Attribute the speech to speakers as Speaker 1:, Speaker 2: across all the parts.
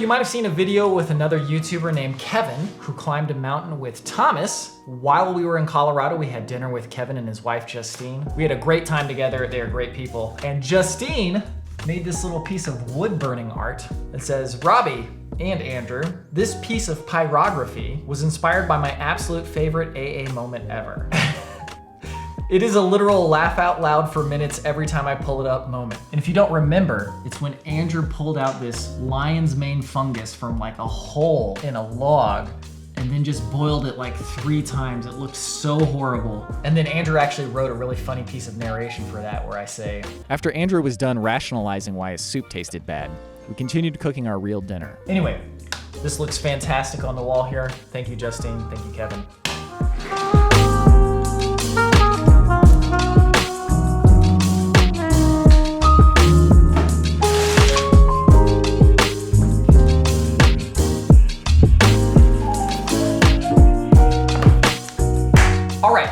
Speaker 1: you might have seen a video with another YouTuber named Kevin who climbed a mountain with Thomas. While we were in Colorado, we had dinner with Kevin and his wife, Justine. We had a great time together. They are great people. And Justine made this little piece of wood burning art that says, Robbie and Andrew, this piece of pyrography was inspired by my absolute favorite AA moment ever. It is a literal laugh out loud for minutes every time I pull it up moment. And if you don't remember, it's when Andrew pulled out this lion's mane fungus from like a hole in a log and then just boiled it like 3 times. It looked so horrible. And then Andrew actually wrote a really funny piece of narration for that where I say, after Andrew was done rationalizing why his soup tasted bad, we continued cooking our real dinner. Anyway, this looks fantastic on the wall here. Thank you, Justine. Thank you, Kevin.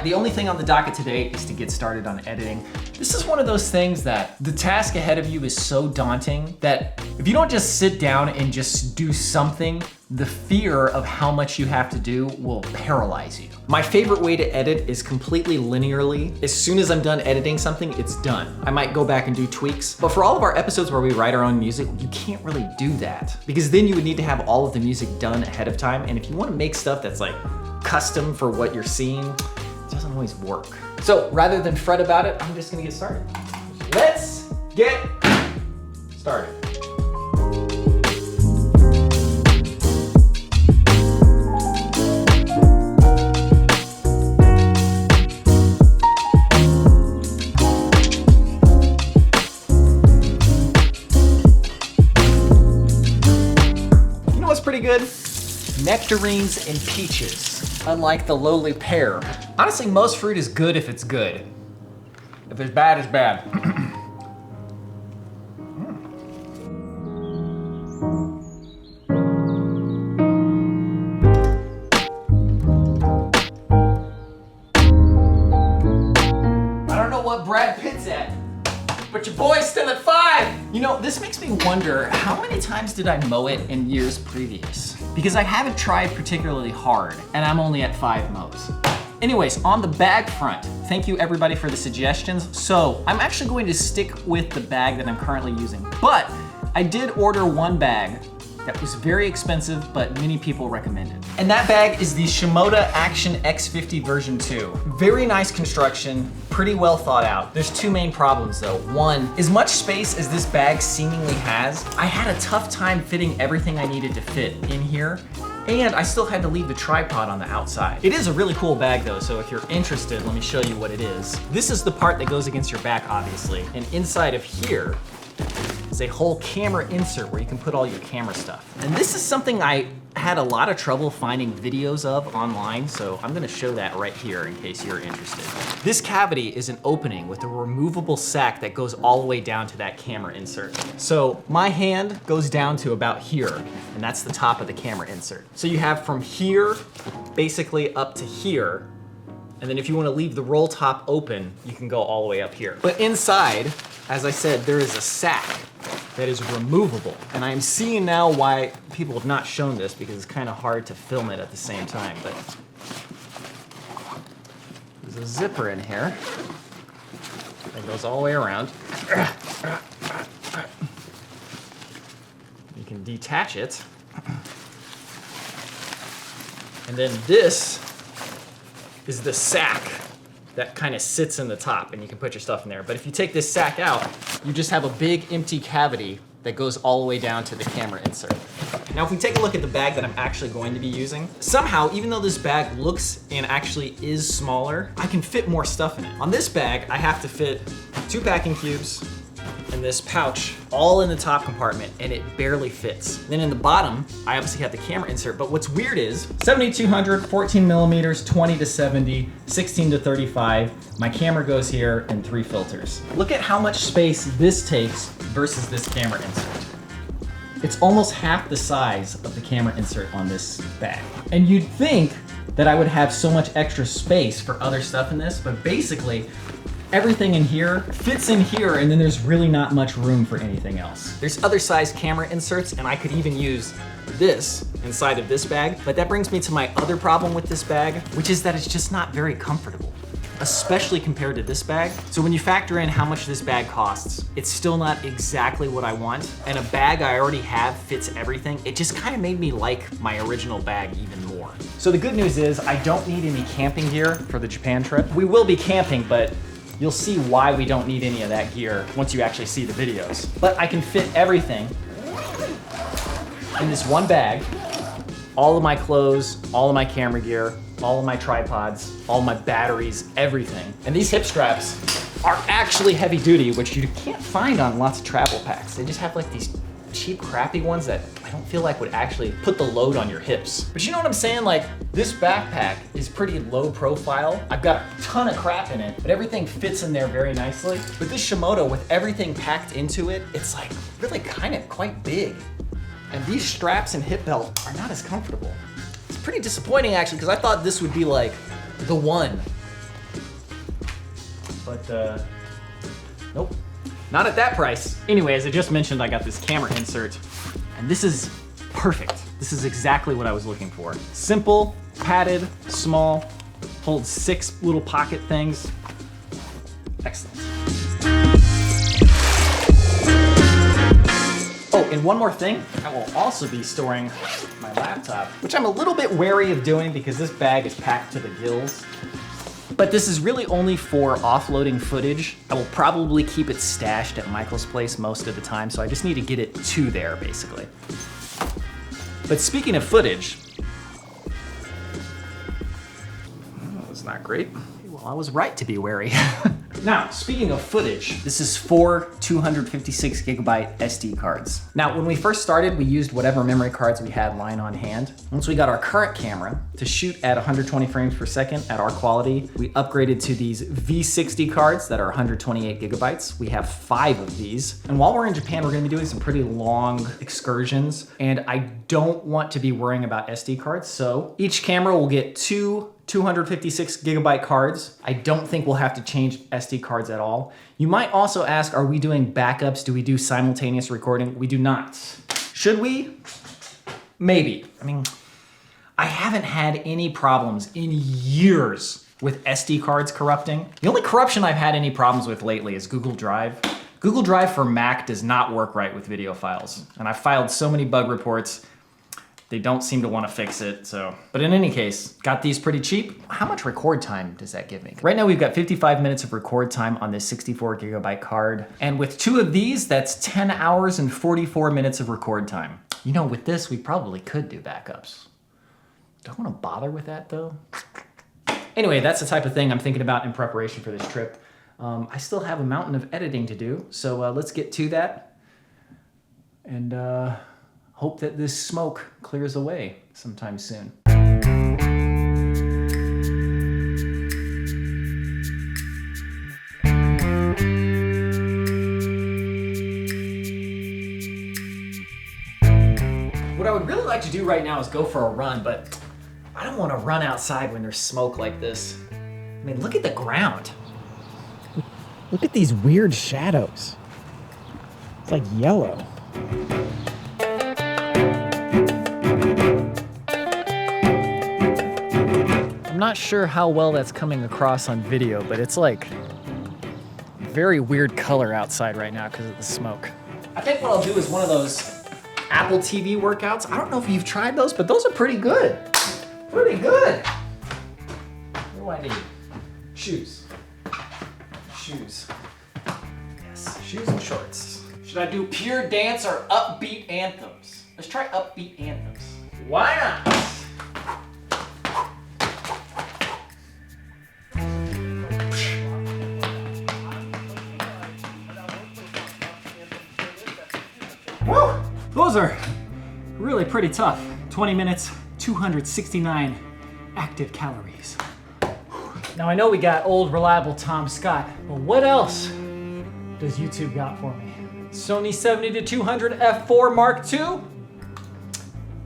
Speaker 1: The only thing on the docket today is to get started on editing. This is one of those things that the task ahead of you is so daunting that if you don't just sit down and just do something, the fear of how much you have to do will paralyze you. My favorite way to edit is completely linearly. As soon as I'm done editing something, it's done. I might go back and do tweaks, but for all of our episodes where we write our own music, you can't really do that because then you would need to have all of the music done ahead of time. And if you want to make stuff that's like custom for what you're seeing, it doesn't always work. So rather than fret about it, I'm just gonna get started. Let's get started. You know what's pretty good? Nectarines and peaches. Unlike the lowly pear. Honestly, most fruit is good if it's good. If it's bad, it's bad. I don't know what Brad Pitt's at, but your boy's still at 5. You know, this makes me wonder, how many times did I mow it in years previous? Because I haven't tried particularly hard, and I'm only at 5 mows. Anyways, on the bag front, thank you everybody for the suggestions. So I'm actually going to stick with the bag that I'm currently using, but I did order one bag that was very expensive, but many people recommended. And that bag is the Shimoda Action X50 version 2. Very nice construction, pretty well thought out. There's 2 main problems though. One, as much space as this bag seemingly has, I had a tough time fitting everything I needed to fit in here, and I still had to leave the tripod on the outside. It is a really cool bag though, so if you're interested, let me show you what it is. This is the part that goes against your back, obviously, and inside of here is a whole camera insert where you can put all your camera stuff. And this is something I had a lot of trouble finding videos of online, so I'm gonna show that right here in case you're interested. This cavity is an opening with a removable sack that goes all the way down to that camera insert. So my hand goes down to about here, and that's the top of the camera insert. So you have from here, basically up to here, and then if you want to leave the roll top open, you can go all the way up here. But inside, as I said, there is a sack that is removable. And I'm seeing now why people have not shown this because it's kind of hard to film it at the same time. But there's a zipper in here that goes all the way around. You can detach it. And then this is the sack that kind of sits in the top, and you can put your stuff in there. But if you take this sack out, you just have a big empty cavity that goes all the way down to the camera insert. Now if we take a look at the bag that I'm actually going to be using, somehow, even though this bag looks and actually is smaller, I can fit more stuff in it. On this bag, I have to fit 2 packing cubes and this pouch all in the top compartment, and it barely fits. Then in the bottom, I obviously have the camera insert, but what's weird is 7200, 14 millimeters, 20 to 70, 16 to 35. My camera goes here and 3 filters. Look at how much space this takes versus this camera insert. It's almost half the size of the camera insert on this bag. And you'd think that I would have so much extra space for other stuff in this, but basically, everything in here fits in here, and then there's really not much room for anything else. There's other size camera inserts, and I could even use this inside of this bag, but that brings me to my other problem with this bag, which is that it's just not very comfortable, especially compared to this bag. So when you factor in how much this bag costs, it's still not exactly what I want. And a bag I already have fits everything. It just kind of made me like my original bag even more. So the good news is I don't need any camping gear for the Japan trip. We will be camping, but you'll see why we don't need any of that gear once you actually see the videos. But I can fit everything in this one bag. All of my clothes, all of my camera gear, all of my tripods, all my batteries, everything. And these hip straps are actually heavy duty, which you can't find on lots of travel packs. They just have like these cheap, crappy ones that I don't feel like would actually put the load on your hips. But you know what I'm saying? Like, this backpack is pretty low profile. I've got a ton of crap in it, but everything fits in there very nicely. But this Shimoda, with everything packed into it, it's like really kind of quite big. And these straps and hip belt are not as comfortable. It's pretty disappointing actually, because I thought this would be like the one. But nope, not at that price. Anyway, as I just mentioned, I got this camera insert, and this is perfect. This is exactly what I was looking for. Simple, padded, small, holds 6 little pocket things. Excellent. Oh, and one more thing, I will also be storing my laptop, which I'm a little bit wary of doing because this bag is packed to the gills. But this is really only for offloading footage. I will probably keep it stashed at Michael's place most of the time, so I just need to get it to there, basically. But speaking of footage, that was not great. Well, I was right to be wary. Now, speaking of footage, this is 4 256 gigabyte SD cards. Now, when we first started, we used whatever memory cards we had lying on hand. Once we got our current camera to shoot at 120 frames per second at our quality, we upgraded to these V60 cards that are 128 gigabytes. We have 5 of these. And while we're in Japan, we're gonna be doing some pretty long excursions, and I don't want to be worrying about SD cards, so each camera will get 2 256 gigabyte cards. I don't think we'll have to change SD cards at all. You might also ask, are we doing backups? Do we do simultaneous recording? We do not. Should we? Maybe. I mean, I haven't had any problems in years with SD cards corrupting. The only corruption I've had any problems with lately is Google Drive. Google Drive for Mac does not work right with video files. And I've filed so many bug reports. They don't seem to want to fix it, so. But in any case, got these pretty cheap. How much record time does that give me? Right now we've got 55 minutes of record time on this 64 gigabyte card. And with 2 of these, that's 10 hours and 44 minutes of record time. You know, with this, we probably could do backups. Don't want to bother with that though. Anyway, that's the type of thing I'm thinking about in preparation for this trip. I still have a mountain of editing to do, so let's get to that. And hope that this smoke clears away sometime soon. What I would really like to do right now is go for a run, but I don't want to run outside when there's smoke like this. I mean, look at the ground.
Speaker 2: Look at these weird shadows. It's like yellow.
Speaker 1: I'm not sure how well that's coming across on video, but it's like very weird color outside right now because of the smoke. I think what I'll do is one of those Apple TV workouts. I don't know if you've tried those, but those are pretty good. Pretty good. What do I need? Shoes. Shoes. Yes, shoes and shorts. Should I do pure dance or upbeat anthems? Let's try upbeat anthems. Why not? Woo! Those are really pretty tough. 20 minutes, 269 active calories. Now I know we got old reliable Tom Scott, but what else does YouTube got for me? Sony 70-200 f4 Mark II?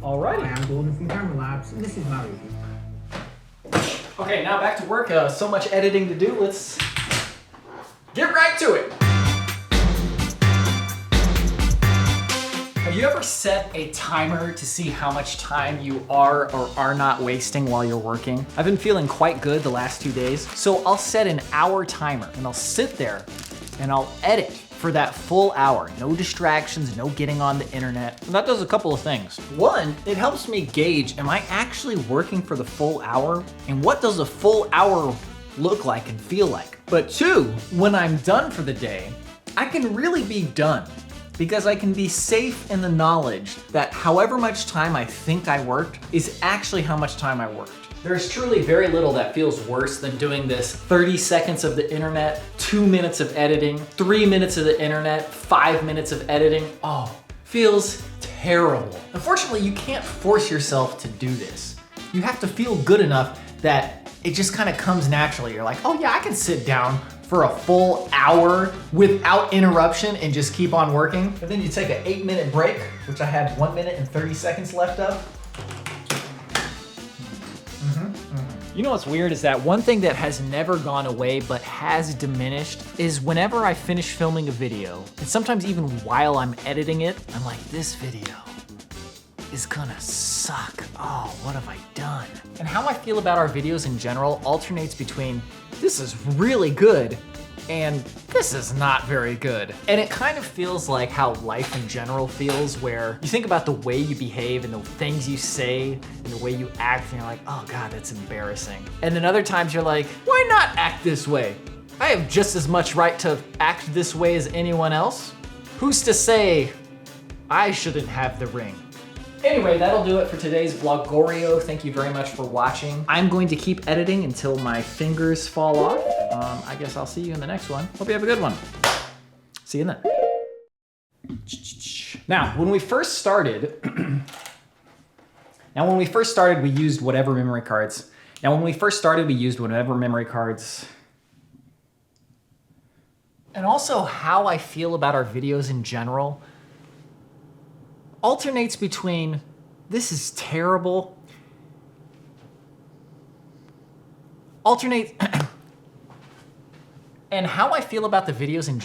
Speaker 1: Alrighty.
Speaker 2: Hi, I'm Golden from Camera Labs, and this is Mario.
Speaker 1: Okay, now back to work. So much editing to do. Let's Get right to it. Have you ever set a timer to see how much time you are or are not wasting while you're working? I've been feeling quite good the last 2 days, so I'll set an hour timer and I'll sit there and I'll edit for that full hour. No distractions, no getting on the internet. And that does a couple of things. One, it helps me gauge, am I actually working for the full hour? And what does a full hour look like and feel like? But two, when I'm done for the day, I can really be done, because I can be safe in the knowledge that however much time I think I worked is actually how much time I worked. There's truly very little that feels worse than doing this 30 seconds of the internet, 2 minutes of editing, 3 minutes of the internet, 5 minutes of editing. Oh, feels terrible. Unfortunately, you can't force yourself to do this. You have to feel good enough that it just kind of comes naturally. You're like, oh yeah, I can sit down for a full hour without interruption and just keep on working. And then you take an 8-minute break, which I had 1 minute and 30 seconds left of. You know what's weird is that one thing that has never gone away but has diminished is whenever I finish filming a video, and sometimes even while I'm editing it, I'm like, this video is gonna suck. Oh, what have I done? And how I feel about our videos in general alternates between this is really good and this is not very good. And it kind of feels like how life in general feels, where you think about the way you behave and the things you say and the way you act, and you're like, oh God, that's embarrassing. And then other times you're like, why not act this way? I have just as much right to act this way as anyone else. Who's to say I shouldn't have the ring? Anyway, that'll do it for today's Vlogorio. Thank you very much for watching. I'm going to keep editing until my fingers fall off. I guess I'll see you in the next one. Hope you have a good one. See you then. Now, when we first started, we used whatever memory cards. And also how I feel about our videos in general alternates between this is terrible, and how I feel about the videos in